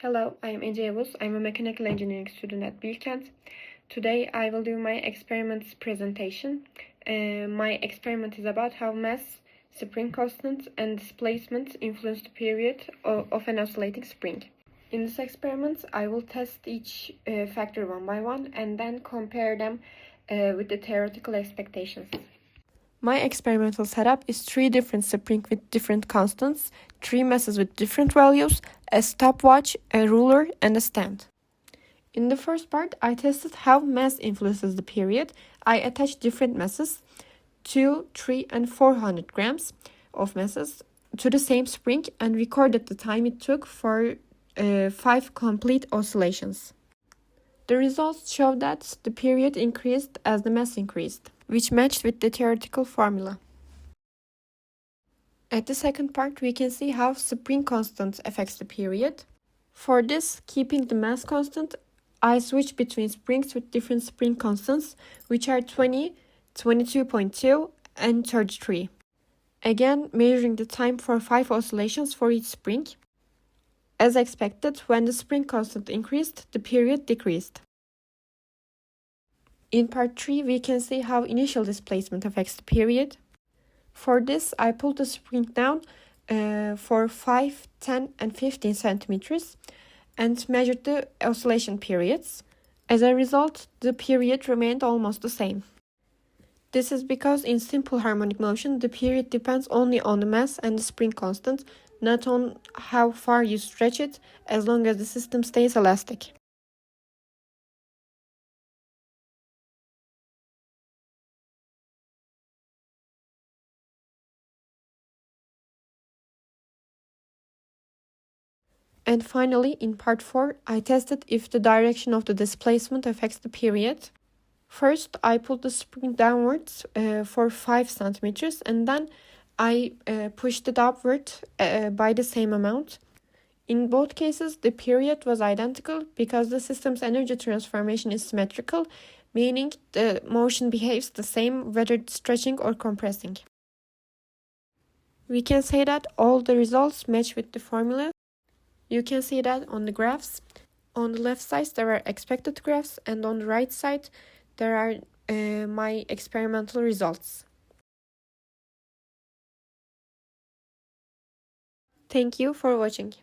Hello, I'm yavuz. I'm a mechanical engineering student at Bilkent. Today I will do my experiments presentation. My experiment is about how mass, spring constant, and displacement influence the period of an oscillating spring. In this experiment, I will test each factor one by one and then compare them with the theoretical expectations. My experimental setup is 3 different springs with different constants, 3 masses with different values, a stopwatch, a ruler, and a stand. In the first part, I tested how mass influences the period. I attached different masses, 2, 3, and 400 grams of masses, to the same spring and recorded the time it took for 5 complete oscillations. The results show that the period increased as the mass increased, which matched with the theoretical formula. At the second part, we can see how spring constant affects the period. For this, keeping the mass constant, I switch between springs with different spring constants, which are 20, 22.2, and 33. Again, measuring the time for 5 oscillations for each spring. As expected, when the spring constant increased, the period decreased. In part 3, we can see how initial displacement affects the period. For this, I pulled the spring down for 5, 10, and 15 centimeters and measured the oscillation periods. As a result, the period remained almost the same. This is because in simple harmonic motion, the period depends only on the mass and the spring constant, not on how far you stretch it, as long as the system stays elastic. And finally, in part 4, I tested if the direction of the displacement affects the period. First, I pulled the spring downwards for 5 centimeters and then I pushed it upward by the same amount. In both cases, the period was identical because the system's energy transformation is symmetrical, meaning the motion behaves the same whether stretching or compressing. We can say that all the results match with the formula. You can see that on the graphs. On the left side, there are expected graphs, and on the right side, there are my experimental results. Thank you for watching.